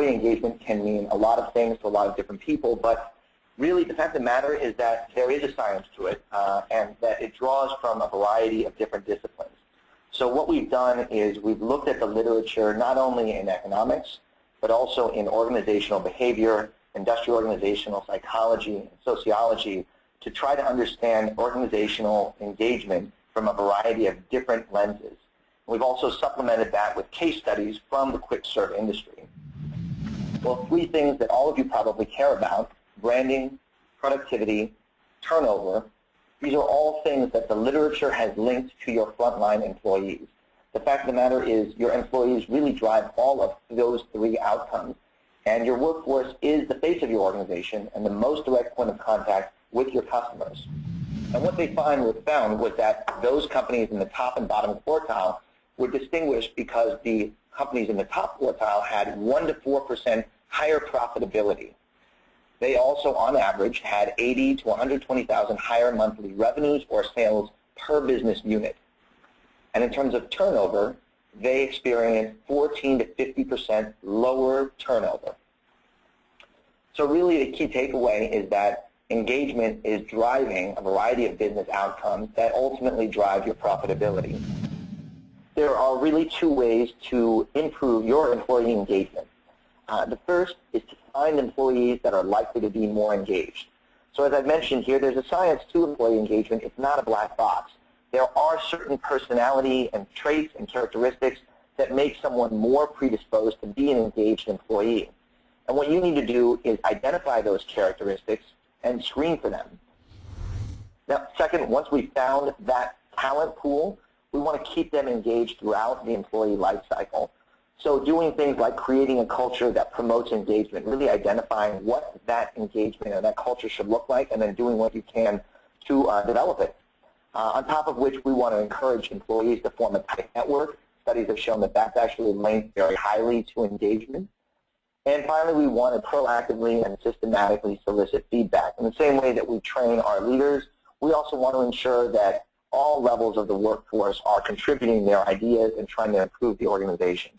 employee engagement can mean a lot of things to a lot of different people, but really the fact of the matter is that there is a science to it, and that it draws from a variety of different disciplines. So what we've done is we've looked at the literature not only in economics, but also in organizational behavior, industrial organizational psychology, and sociology, to try to understand organizational engagement from a variety of different lenses. We've also supplemented that with case studies from the quick serve industry. Well, three things that all of you probably care about: branding, productivity, turnover. These are all things that the literature has linked to your frontline employees. The fact of the matter is your employees really drive all of those three outcomes, and your workforce is the face of your organization and the most direct point of contact with your customers. And what they found was that those companies in the top and bottom quartile were distinguished because the companies in the top quartile had 1 to 4% higher profitability. They also, on average, had 80 to 120,000 higher monthly revenues or sales per business unit. And in terms of turnover, they experienced 14 to 50% lower turnover. So really the key takeaway is that engagement is driving a variety of business outcomes that ultimately drive your profitability. There are really two ways to improve your employee engagement. The first is to find employees that are likely to be more engaged. So as I've mentioned here, there's a science to employee engagement. It's not a black box. There are certain personality and traits and characteristics that make someone more predisposed to be an engaged employee. And what you need to do is identify those characteristics and screen for them. Now, second, once we've found that talent pool, we want to keep them engaged throughout the employee life cycle. So doing things like creating a culture that promotes engagement, really identifying what that engagement or that culture should look like, and then doing what you can to develop it. On top of which, we want to encourage employees to form a tight network. Studies have shown that that's actually linked very highly to engagement. And finally, we want to proactively and systematically solicit feedback. In the same way that we train our leaders, we also want to ensure that all levels of the workforce are contributing their ideas and trying to improve the organization.